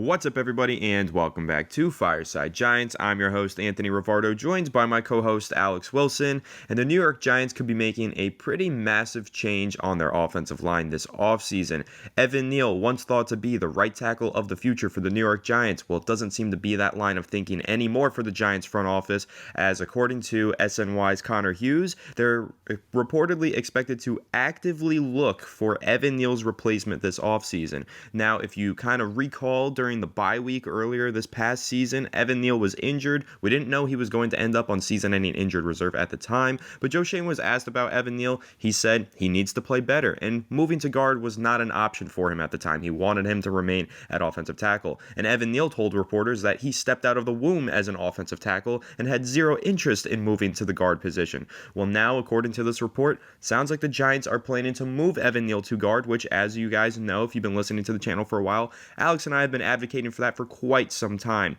What's up, everybody, and welcome back to Fireside Giants. I'm your host, Anthony Rivardo, joined by my co-host, Alex Wilson, and the New York Giants could be making a pretty massive change on their offensive line this offseason. Evan Neal, once thought to be the right tackle of the future for the New York Giants, well, it doesn't seem to be that line of thinking anymore for the Giants front office, as according to SNY's Connor Hughes, they're reportedly expected to actively look for Evan Neal's replacement this offseason. Now, if you kind of recall during the bye week earlier this past season, Evan Neal was injured. We didn't know he was going to end up on season-ending injured reserve at the time, but Joe Schoen was asked about Evan Neal. He said he needs to play better, and moving to guard was not an option for him at the time. He wanted him to remain at offensive tackle, and Evan Neal told reporters that he stepped out of the womb as an offensive tackle and had zero interest in moving to the guard position. Well, now, according to this report, sounds like the Giants are planning to move Evan Neal to guard, which, as you guys know, if you've been listening to the channel for a while, Alex and I have been advocating for that for quite some time.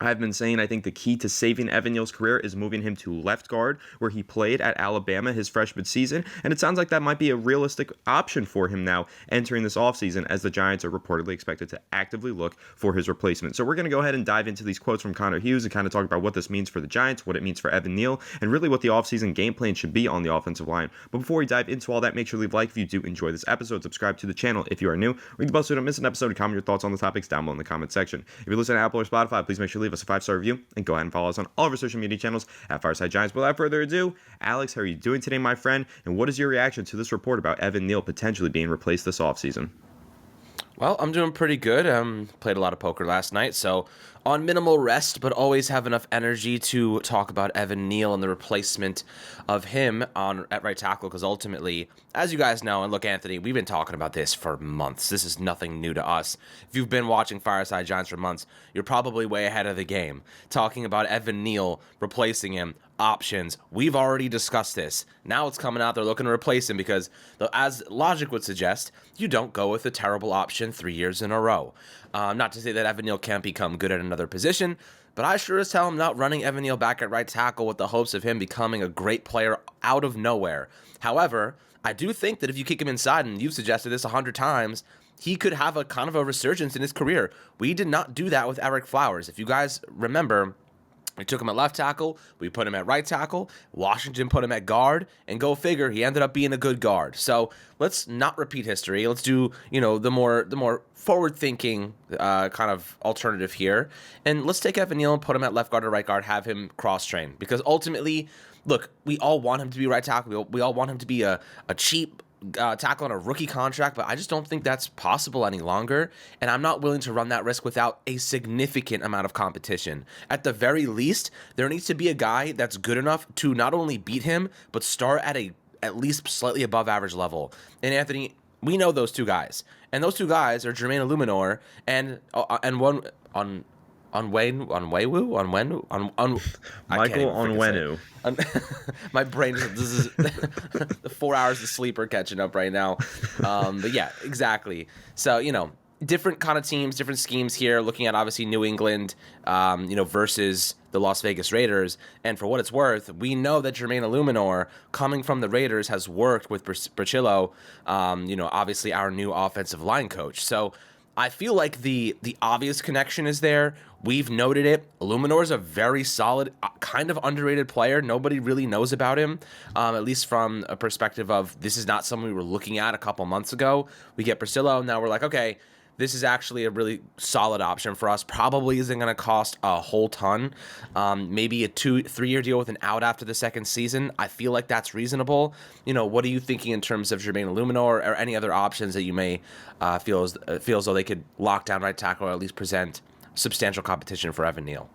I've been saying I think the key to saving Evan Neal's career is moving him to left guard, where he played at Alabama his freshman season, and it sounds like that might be a realistic option for him now entering this offseason, as the Giants are reportedly expected to actively look for his replacement. So we're going to go ahead and dive into these quotes from Connor Hughes and kind of talk about what this means for the Giants, what it means for Evan Neal, and really what the offseason game plan should be on the offensive line. But before we dive into all that, make sure to leave a like if you do enjoy this episode, subscribe to the channel if you are new, ring the bell so you don't miss an episode, and comment your thoughts on the topics down below in the comment section. If you're listening to Apple or Spotify, please make sure to leave us a 5-star review, and go ahead and follow us on all of our social media channels at Fireside Giants. Without further ado, Alex, how are you doing today, my friend? And what is your reaction to this report about Evan Neal potentially being replaced this offseason? Well, I'm doing pretty good. Played a lot of poker last night, so on minimal rest, but always have enough energy to talk about Evan Neal and the replacement of him at right tackle, because ultimately, as you guys know, and look, Anthony, we've been talking about this for months. This is nothing new to us. If you've been watching Fireside Giants for months, you're probably way ahead of the game. Talking about Evan Neal, replacing him, options. We've already discussed this. Now it's coming out. They're looking to replace him because, as logic would suggest, you don't go with a terrible option 3 years in a row. Not to say that Evan Neal can't become good at another position, but I sure as hell am not running Evan Neal back at right tackle with the hopes of him becoming a great player out of nowhere. However, I do think that if you kick him inside, and you've suggested this 100 times, he could have a kind of a resurgence in his career. We did not do that with Ereck Flowers. If you guys remember, we took him at left tackle, we put him at right tackle, Washington put him at guard, and go figure, he ended up being a good guard. So let's not repeat history. Let's do, the more forward-thinking kind of alternative here. And let's take Evan Neal and put him at left guard or right guard, have him cross-train. Because ultimately, look, we all want him to be right tackle. We all want him to be a cheap tackle on a rookie contract, but I just don't think that's possible any longer, and I'm not willing to run that risk without a significant amount of competition. At the very least, there needs to be a guy that's good enough to not only beat him, but start at least slightly above average level. And Anthony, we know those two guys, and those two guys are Germain Ifedi and one on Michael Onwenu. My brain this is the 4 hours of sleep are catching up right now. But yeah, exactly. So, different kind of teams, different schemes here, looking at obviously New England, versus the Las Vegas Raiders. And for what it's worth, we know that Germain Ifedi, coming from the Raiders, has worked with Berchillo, obviously our new offensive line coach. So I feel like the obvious connection is there. We've noted it. Illuminor is a very solid, kind of underrated player. Nobody really knows about him, at least from a perspective of this is not someone we were looking at a couple months ago. We get Priscillo, now we're like, okay, this is actually a really solid option for us. Probably isn't going to cost a whole ton. Maybe a 2-3 year deal with an out after the second season. I feel like that's reasonable. What are you thinking in terms of Germain Ifedi or any other options that you may feel as though they could lock down right tackle or at least present substantial competition for Evan Neal?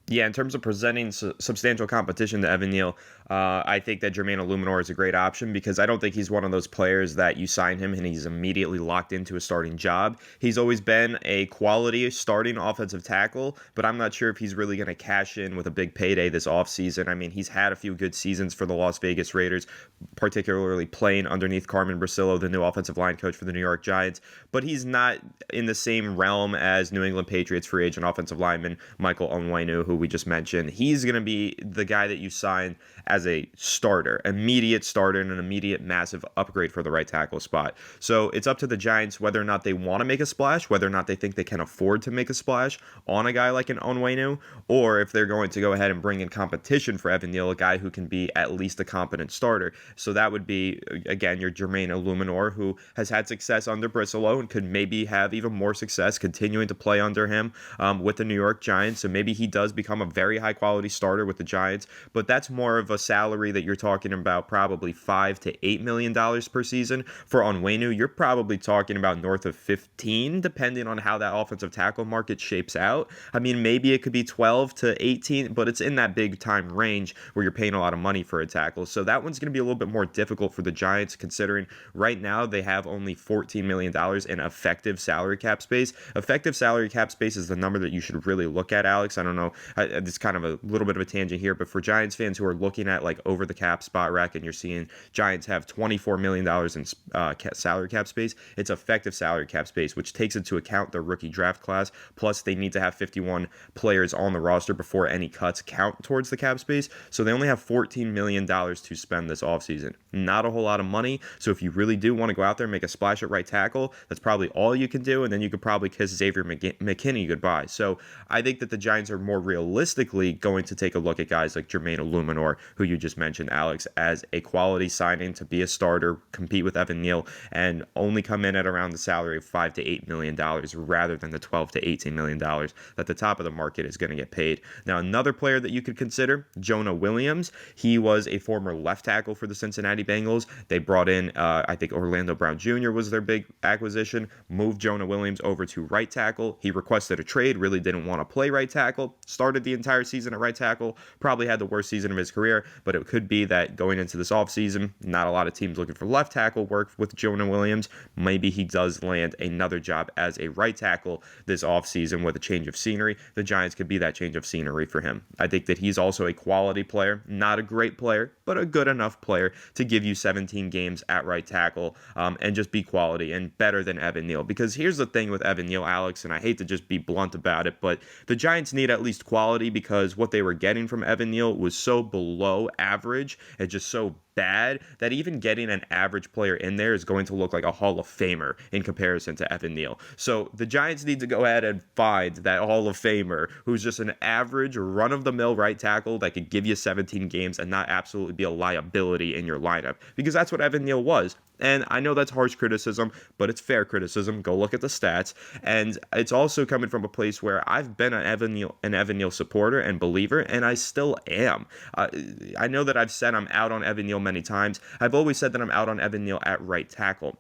Yeah, in terms of presenting substantial competition to Evan Neal, I think that Germain Ifedi is a great option because I don't think he's one of those players that you sign him and he's immediately locked into a starting job. He's always been a quality starting offensive tackle, but I'm not sure if he's really going to cash in with a big payday this offseason. I mean, he's had a few good seasons for the Las Vegas Raiders, particularly playing underneath Carmen Bricillo, the new offensive line coach for the New York Giants, but he's not in the same realm as New England Patriots free agent offensive lineman Michael Onwenu, who who we just mentioned, he's going to be the guy that you sign as a starter, immediate starter, and an immediate massive upgrade for the right tackle spot. So it's up to the Giants whether or not they want to make a splash, whether or not they think they can afford to make a splash on a guy like an Onwenu, or if they're going to go ahead and bring in competition for Evan Neal, a guy who can be at least a competent starter. So that would be, again, your Germain Ifedi, who has had success under Brissolo and could maybe have even more success continuing to play under him with the New York Giants. So maybe he does become a very high quality starter with the Giants, but that's more of a salary that you're talking about, probably $5 to $8 million per season. For Onwenu, you're probably talking about north of 15, depending on how that offensive tackle market shapes out. I mean, maybe it could be 12 to 18, but it's in that big time range where you're paying a lot of money for a tackle. So that one's going to be a little bit more difficult for the Giants, considering right now they have only $14 million in effective salary cap space. Effective salary cap space is the number that you should really look at, Alex. I don't know. It's kind of a little bit of a tangent here, but for Giants fans who are looking at like over the cap spot rack and you're seeing Giants have $24 million in salary cap space, it's effective salary cap space, which takes into account their rookie draft class. Plus, they need to have 51 players on the roster before any cuts count towards the cap space. So they only have $14 million to spend this offseason. Not a whole lot of money. So if you really do want to go out there and make a splash at right tackle, that's probably all you can do. And then you could probably kiss Xavier McKinney goodbye. So I think that the Giants are more realistically going to take a look at guys like Germain Ifedi, who you just mentioned, Alex, as a quality signing to be a starter, compete with Evan Neal, and only come in at around the salary of $5 to $8 million rather than the $12 to $18 million that the top of the market is going to get paid. Now, another player that you could consider, Jonah Williams. He was a former left tackle for the Cincinnati Bengals. They brought in, I think Orlando Brown Jr. was their big acquisition, moved Jonah Williams over to right tackle. He requested a trade, really didn't want to play right tackle, started the entire season at right tackle, probably had the worst season of his career, but it could be that going into this offseason, not a lot of teams looking for left tackle work with Jonah Williams. Maybe he does land another job as a right tackle this offseason with a change of scenery. The Giants could be that change of scenery for him. I think that he's also a quality player, not a great player, but a good enough player to give you 17 games at right tackle and just be quality and better than Evan Neal. Because here's the thing with Evan Neal, Alex, and I hate to just be blunt about it, but the Giants need at least quality because what they were getting from Evan Neal was so below average and just so bad that even getting an average player in there is going to look like a Hall of Famer in comparison to Evan Neal. So the Giants need to go ahead and find that Hall of Famer who's just an average run-of-the-mill right tackle that could give you 17 games and not absolutely be a liability in your lineup, because that's what Evan Neal was. And I know that's harsh criticism, but it's fair criticism. Go look at the stats. And it's also coming from a place where I've been an Evan Neal supporter and believer, and I still am. I know that I've said I'm out on Evan Neal many times. I've always said that I'm out on Evan Neal at right tackle.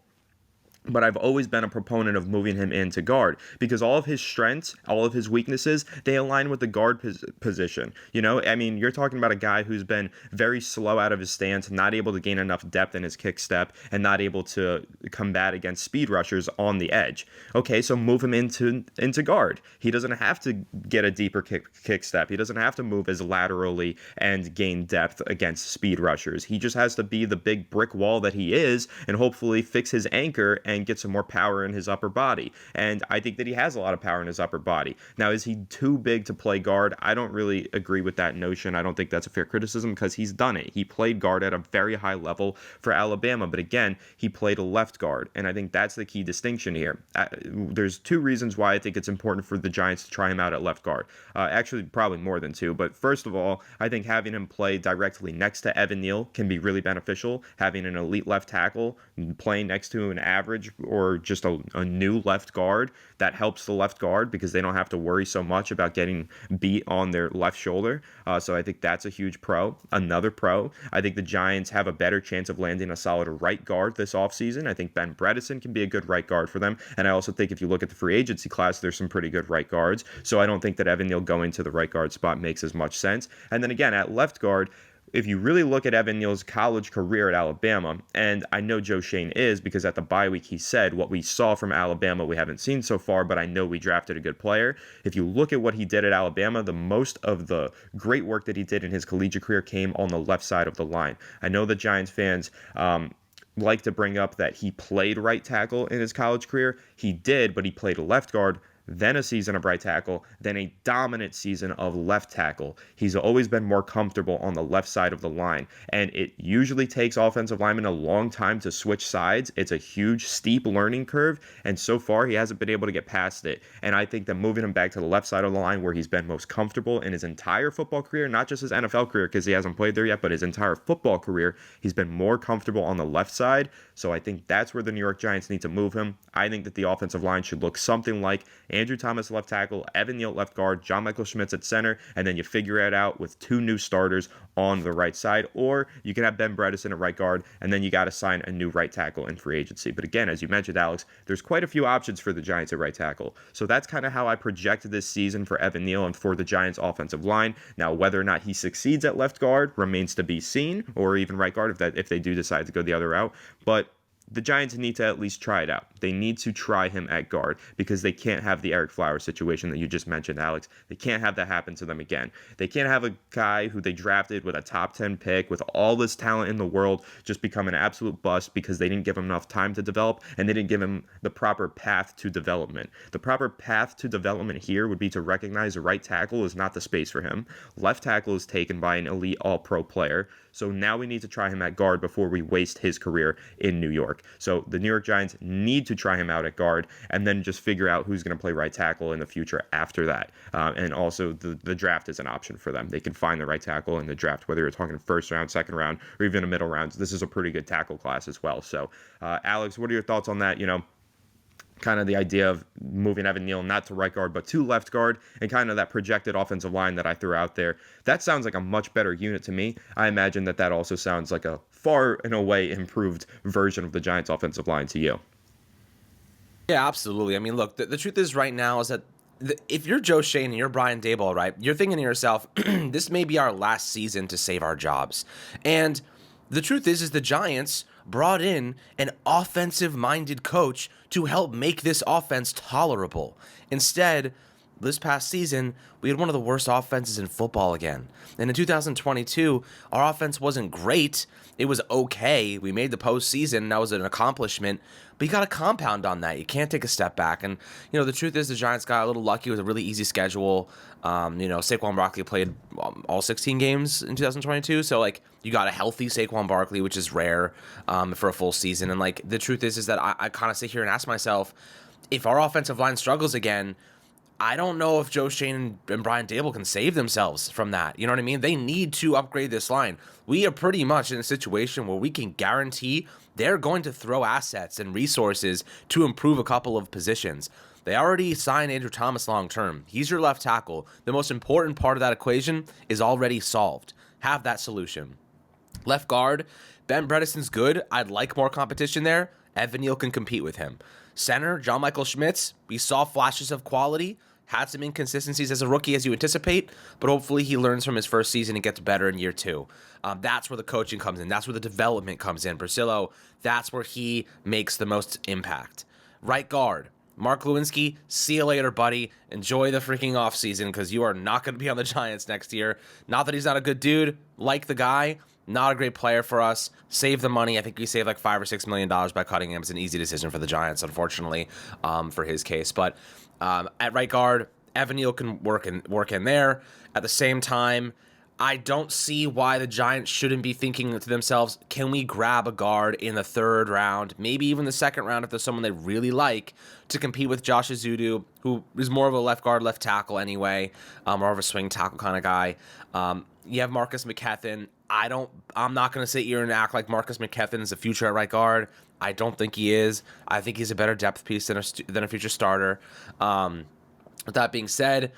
But I've always been a proponent of moving him into guard because all of his strengths, all of his weaknesses, they align with the guard position. You know, I mean, you're talking about a guy who's been very slow out of his stance, not able to gain enough depth in his kick step, and not able to combat against speed rushers on the edge. Okay, so move him into guard. He doesn't have to get a deeper kick step. He doesn't have to move as laterally and gain depth against speed rushers. He just has to be the big brick wall that he is and hopefully fix his anchor and get some more power in his upper body. And I think that he has a lot of power in his upper body. Now, is he too big to play guard? I don't really agree with that notion. I don't think that's a fair criticism because he's done it. He played guard at a very high level for Alabama, but again, he played a left guard. And I think that's the key distinction here. There's two reasons why I think it's important for the Giants to try him out at left guard. Actually, probably more than two. But first of all, I think having him play directly next to Evan Neal can be really beneficial. Having an elite left tackle playing next to an average or just a new left guard, that helps the left guard because they don't have to worry so much about getting beat on their left shoulder. So I think that's a huge pro. Another pro, I think the Giants have a better chance of landing a solid right guard this offseason. I think Ben Bredesen can be a good right guard for them. And I also think if you look at the free agency class, there's some pretty good right guards. So I don't think that Evan Neal going to the right guard spot makes as much sense. And then again, at left guard, if you really look at Evan Neal's college career at Alabama, and I know Joe Shane is because at the bye week he said what we saw from Alabama we haven't seen so far, but I know we drafted a good player. If you look at what he did at Alabama, the most of the great work that he did in his collegiate career came on the left side of the line. I know the Giants fans like to bring up that he played right tackle in his college career. He did, but he played left guard then a season of right tackle, then a dominant season of left tackle. He's always been more comfortable on the left side of the line, and it usually takes offensive linemen a long time to switch sides. It's a huge, steep learning curve, and so far he hasn't been able to get past it. And I think that moving him back to the left side of the line where he's been most comfortable in his entire football career, not just his NFL career because he hasn't played there yet, but his entire football career, he's been more comfortable on the left side. So I think that's where the New York Giants need to move him. I think that the offensive line should look something like Andrew Thomas left tackle, Evan Neal left guard, John Michael Schmitz at center, and then you figure it out with two new starters on the right side. Or you can have Ben Bredesen at right guard, and then you got to sign a new right tackle in free agency. But again, as you mentioned, Alex, there's quite a few options for the Giants at right tackle. So that's kind of how I projected this season for Evan Neal and for the Giants offensive line. Now, whether or not he succeeds at left guard remains to be seen, or even right guard if they do decide to go the other route. But the Giants need to at least try it out. They need to try him at guard because they can't have the Eric Flowers situation that you just mentioned, Alex. They can't have that happen to them again. They can't have a guy who they drafted with a top 10 pick with all this talent in the world just become an absolute bust because they didn't give him enough time to develop and they didn't give him the proper path to development. The proper path to development here would be to recognize a right tackle is not the space for him. Left tackle is taken by an elite all-pro player. So now we need to try him at guard before we waste his career in New York. So the New York Giants need to try him out at guard and then just figure out who's going to play right tackle in the future after that. And also the draft is an option for them. They can find the right tackle in the draft, whether you're talking first round, second round, or even a middle round. This is a pretty good tackle class as well. So Alex, what are your thoughts on that? Kind of the idea of moving Evan Neal not to right guard but to left guard and kind of that projected offensive line that I threw out there. That sounds like a much better unit to me. I imagine that also sounds like a far and away improved version of the Giants offensive line to you. Yeah, absolutely. I mean, look, the truth is right now is that if you're Joe Schoen and you're Brian Daboll, right, you're thinking to yourself, this may be our last season to save our jobs. And the truth is the Giants brought in an offensive-minded coach to help make this offense tolerable. Instead, this past season, we had one of the worst offenses in football again. And in 2022, our offense wasn't great. It was okay. We made the postseason, and that was an accomplishment. But you got to compound on that. You can't take a step back. And, the truth is the Giants got a little lucky with a really easy schedule. Saquon Barkley played all 16 games in 2022. So, you got a healthy Saquon Barkley, which is rare for a full season. And, the truth is that I kind of sit here and ask myself, if our offensive line struggles again, I don't know if Joe Schoen and Brian Daboll can save themselves from that. You know what I mean? They need to upgrade this line. We are pretty much in a situation where we can guarantee they're going to throw assets and resources to improve a couple of positions. They already signed Andrew Thomas long term. He's your left tackle. The most important part of that equation is already solved. Have that solution. Left guard, Ben Bredesen's good. I'd like more competition there. Evan Neal can compete with him. Center, John Michael Schmitz, we saw flashes of quality, had some inconsistencies as a rookie as you anticipate, but hopefully he learns from his first season and gets better in year two. That's where the coaching comes in. That's where the development comes in. Priscillo, that's where he makes the most impact. Right guard, Mark Lewinsky, see you later, buddy. Enjoy the freaking offseason because you are not going to be on the Giants next year. Not that he's not a good dude, like the guy, not a great player for us. Save the money. I think we saved like $5 or $6 million by cutting him. It's an easy decision for the Giants, unfortunately, for his case. But at right guard, Evan Neal can work in there. At the same time, I don't see why the Giants shouldn't be thinking to themselves, can we grab a guard in the third round, maybe even the second round if there's someone they really like to compete with Josh Azudu, who is more of a left guard, left tackle anyway, more of a swing tackle kind of guy. You have Marcus McKethan. I'm not going to sit here and act like Marcus McKethan is the future at right guard. I don't think he is. I think he's a better depth piece than a future starter. With that being said,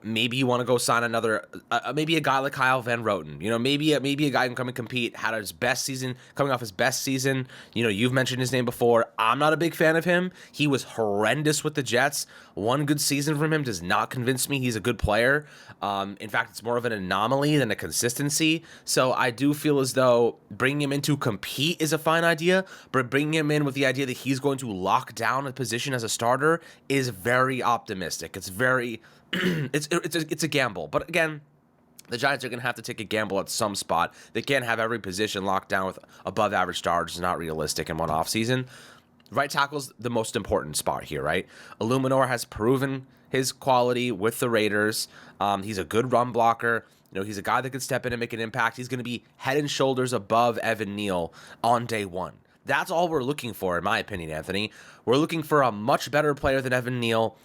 maybe you want to go sign another, maybe a guy like Kyle Van Roten. Maybe a guy can come and compete, had his best season, coming off his best season. You've mentioned his name before. I'm not a big fan of him. He was horrendous with the Jets. One good season from him does not convince me he's a good player. In fact, it's more of an anomaly than a consistency. So I do feel as though bringing him in to compete is a fine idea, but bringing him in with the idea that he's going to lock down a position as a starter is very optimistic. It's very... it's a gamble. But again, the Giants are going to have to take a gamble at some spot. They can't have every position locked down with above average starters. It's not realistic in one offseason. right tackle's the most important spot here, right? Illuminor has proven his quality with the Raiders. He's a good run blocker. He's a guy that could step in and make an impact. He's going to be head and shoulders above Evan Neal on day one. That's all we're looking for, in my opinion, Anthony. We're looking for a much better player than Evan Neal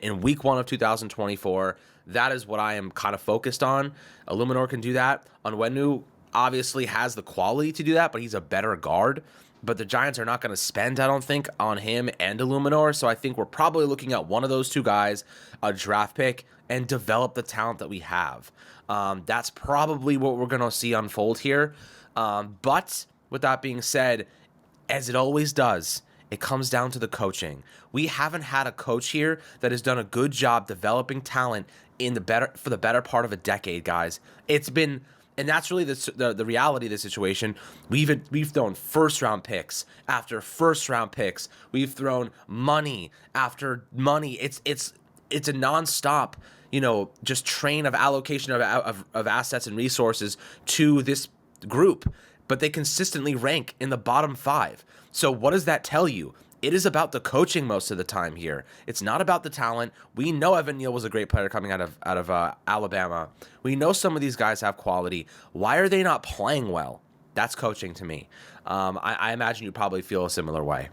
in week 1 of 2024. That is what I am kind of focused on. Illuminor can do that. Onwenu obviously has the quality to do that, but he's a better guard. But the Giants are not going to spend, I don't think, on him and Illuminor. So I think we're probably looking at one of those two guys, a draft pick, and develop the talent that we have. That's probably what we're going to see unfold here. But with that being said, as it always does, it comes down to the coaching. We haven't had a coach here that has done a good job developing talent for the better part of a decade, guys. It's been, and that's really the reality of the situation. We've thrown first round picks after first round picks. We've thrown money after money. It's a nonstop, just train of allocation of assets and resources to this group, but they consistently rank in the bottom 5. So what does that tell you? It is about the coaching most of the time here. It's not about the talent. We know Evan Neal was a great player coming out of Alabama. We know some of these guys have quality. Why are they not playing well? That's coaching to me. I imagine you probably feel a similar way.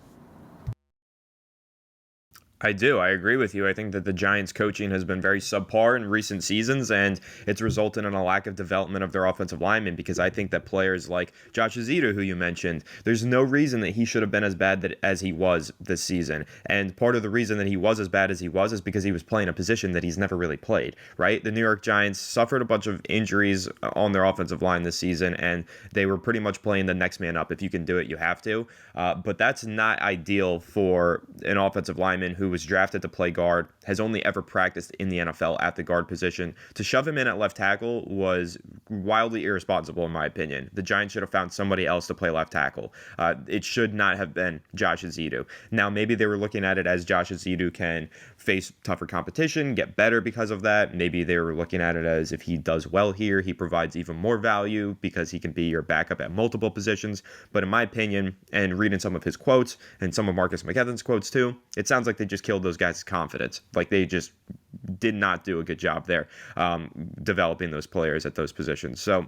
I do. I agree with you. I think that the Giants' coaching has been very subpar in recent seasons, and it's resulted in a lack of development of their offensive linemen, because I think that players like Josh Azita, who you mentioned, there's no reason that he should have been as bad as he was this season. And part of the reason that he was as bad as he was is because he was playing a position that he's never really played, right? The New York Giants suffered a bunch of injuries on their offensive line this season, and they were pretty much playing the next man up. If you can do it, you have to. But that's not ideal for an offensive lineman who was drafted to play guard, has only ever practiced in the NFL at the guard position. To shove him in at left tackle was wildly irresponsible, in my opinion. The Giants should have found somebody else to play left tackle. It should not have been Josh Azita. Now, maybe they were looking at it as Josh Azita can face tougher competition, get better because of that. Maybe they were looking at it as if he does well here, he provides even more value because he can be your backup at multiple positions. But in my opinion, and reading some of his quotes and some of Marcus McKethan's quotes too, it sounds like they just killed those guys' confidence. Like they just did not do a good job there developing those players at those positions. So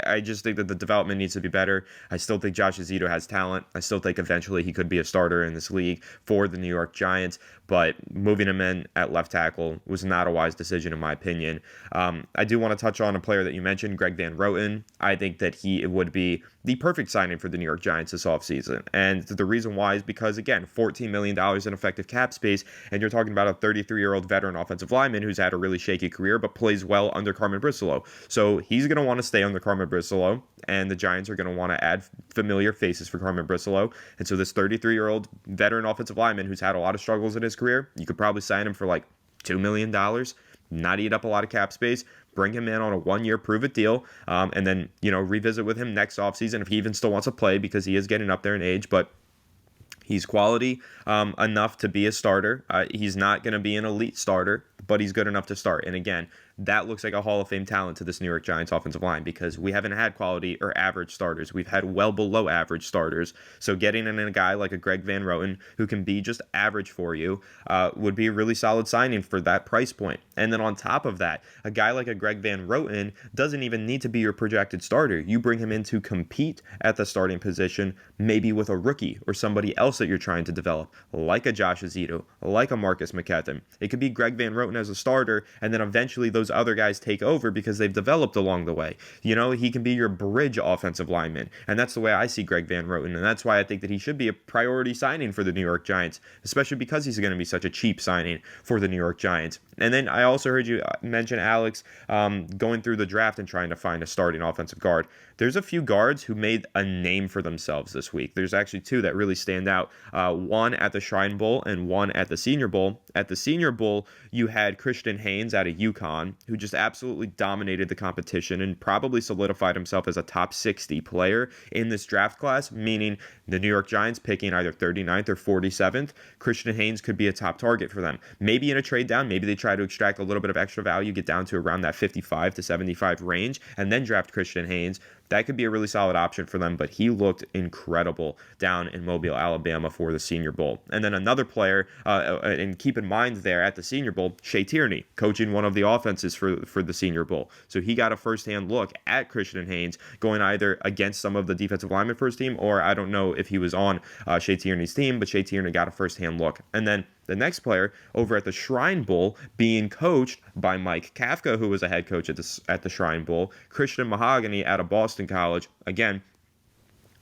I just think that the development needs to be better. I still think Josh Azita has talent. I still think eventually he could be a starter in this league for the New York Giants, but moving him in at left tackle was not a wise decision in my opinion. I do want to touch on a player that you mentioned, Greg Van Roten. I think that he would be the perfect signing for the New York Giants this offseason. And the reason why is because, again, $14 million in effective cap space, and you're talking about a 33-year-old veteran offensive lineman who's had a really shaky career but plays well under Carmen Bricolo. So he's going to want to stay under Carmen Bricolo, and the Giants are going to want to add familiar faces for Carmen Bricolo. And so this 33-year-old veteran offensive lineman who's had a lot of struggles in his career, you could probably sign him for like $2 million, not eat up a lot of cap space, bring him in on a 1-year prove-it deal, and then, revisit with him next offseason if he even still wants to play, because he is getting up there in age. But he's quality enough to be a starter. He's not going to be an elite starter, but he's good enough to start. And again, that looks like a Hall of Fame talent to this New York Giants offensive line, because we haven't had quality or average starters. We've had well below average starters. So getting in a guy like a Greg Van Roten who can be just average for you would be a really solid signing for that price point. And then on top of that, a guy like a Greg Van Roten doesn't even need to be your projected starter. You bring him in to compete at the starting position, maybe with a rookie or somebody else that you're trying to develop, like a Josh Azita, like a Marcus McKethan. It could be Greg Van Roten as a starter, and then eventually those other guys take over because they've developed along the way. He can be your bridge offensive lineman, and that's the way I see Greg Van Roten, and that's why I think that he should be a priority signing for the New York Giants, especially because he's going to be such a cheap signing for the New York Giants. And then I also heard you mention, Alex, going through the draft and trying to find a starting offensive guard. There's a few guards who made a name for themselves this week. There's actually two that really stand out. One at the Shrine Bowl and one at the Senior Bowl. At the Senior Bowl, you had Christian Haynes out of UConn, who just absolutely dominated the competition and probably solidified himself as a top 60 player in this draft class, meaning the New York Giants picking either 39th or 47th. Christian Haynes could be a top target for them. Maybe in a trade down, maybe they try to extract a little bit of extra value, get down to around that 55 to 75 range, and then draft Christian Haynes. That could be a really solid option for them, but he looked incredible down in Mobile, Alabama for the Senior Bowl. And then another player, and keep in mind there at the Senior Bowl, Shea Tierney, coaching one of the offenses for the Senior Bowl. So he got a firsthand look at Christian Haynes going either against some of the defensive linemen first team, or I don't know if he was on Shea Tierney's team, but Shea Tierney got a firsthand look. And then the next player over at the Shrine Bowl being coached by Mike Kafka, who was a head coach at the Shrine Bowl, Christian Mahogany out of Boston College. Again,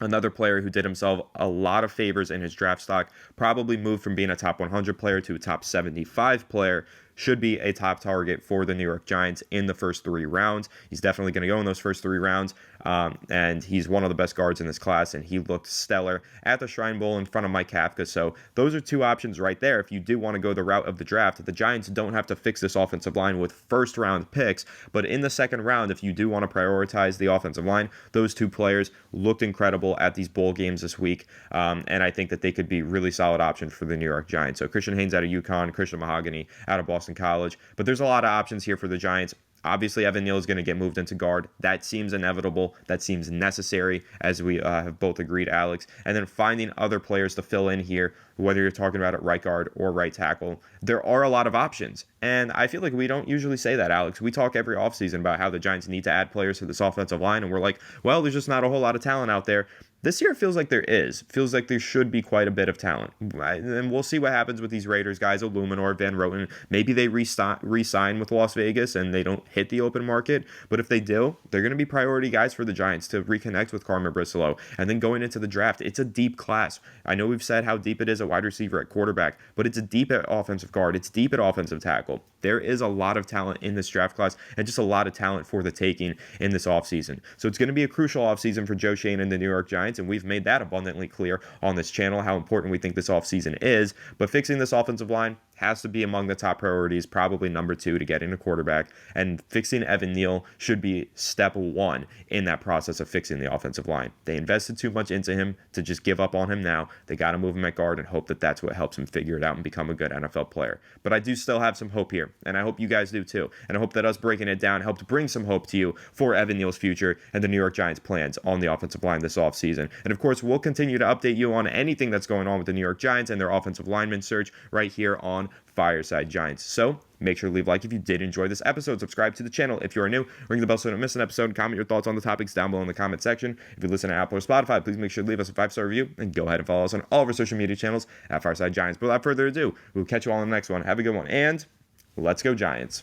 another player who did himself a lot of favors in his draft stock, probably moved from being a top 100 player to a top 75 player. Should be a top target for the New York Giants in the first 3 rounds. He's definitely going to go in those first 3 rounds, and he's one of the best guards in this class, and he looked stellar at the Shrine Bowl in front of Mike Kafka. So those are 2 options right there. If you do want to go the route of the draft, the Giants don't have to fix this offensive line with first-round picks, but in the second round, if you do want to prioritize the offensive line, those 2 players looked incredible at these bowl games this week, and I think that they could be really solid options for the New York Giants. So Christian Haynes out of UConn, Christian Mahogany out of Boston College, but there's a lot of options here for the Giants. Obviously, Evan Neal is going to get moved into guard. That seems inevitable. That seems necessary, as we have both agreed, Alex. And then finding other players to fill in here, whether you're talking about at right guard or right tackle, there are a lot of options. And I feel like we don't usually say that, Alex. We talk every offseason about how the Giants need to add players to this offensive line, and we're like, well, there's just not a whole lot of talent out there. This year feels like there is. Feels like there should be quite a bit of talent. And we'll see what happens with these Raiders guys, Illuminor, Van Roten. Maybe they re-sign with Las Vegas and they don't hit the open market. But if they do, they're going to be priority guys for the Giants to reconnect with Carmen Bristolo. And then going into the draft, it's a deep class. I know we've said how deep it is at wide receiver, at quarterback, but it's a deep at offensive guard. It's deep at offensive tackle. There is a lot of talent in this draft class and just a lot of talent for the taking in this offseason. So it's going to be a crucial offseason for Joe Schoen and the New York Giants, and we've made that abundantly clear on this channel how important we think this offseason is. But fixing this offensive line has to be among the top priorities, probably number 2 to get in a quarterback. And fixing Evan Neal should be step 1 in that process of fixing the offensive line. They invested too much into him to just give up on him now. They got to move him at guard and hope that that's what helps him figure it out and become a good NFL player. But I do still have some hope here, and I hope you guys do too. And I hope that us breaking it down helped bring some hope to you for Evan Neal's future and the New York Giants' plans on the offensive line this offseason. And of course, we'll continue to update you on anything that's going on with the New York Giants and their offensive lineman search right here on Fireside Giants. So make sure to leave a like if you did enjoy this episode. Subscribe to the channel if you are new. Ring the bell so you don't miss an episode. Comment your thoughts on the topics down below in the comment section. If you listen to Apple or Spotify, please make sure to leave us a 5-star review and go ahead and follow us on all of our social media channels at Fireside Giants. But without further ado, we'll catch you all in the next one. Have a good one, and let's go Giants.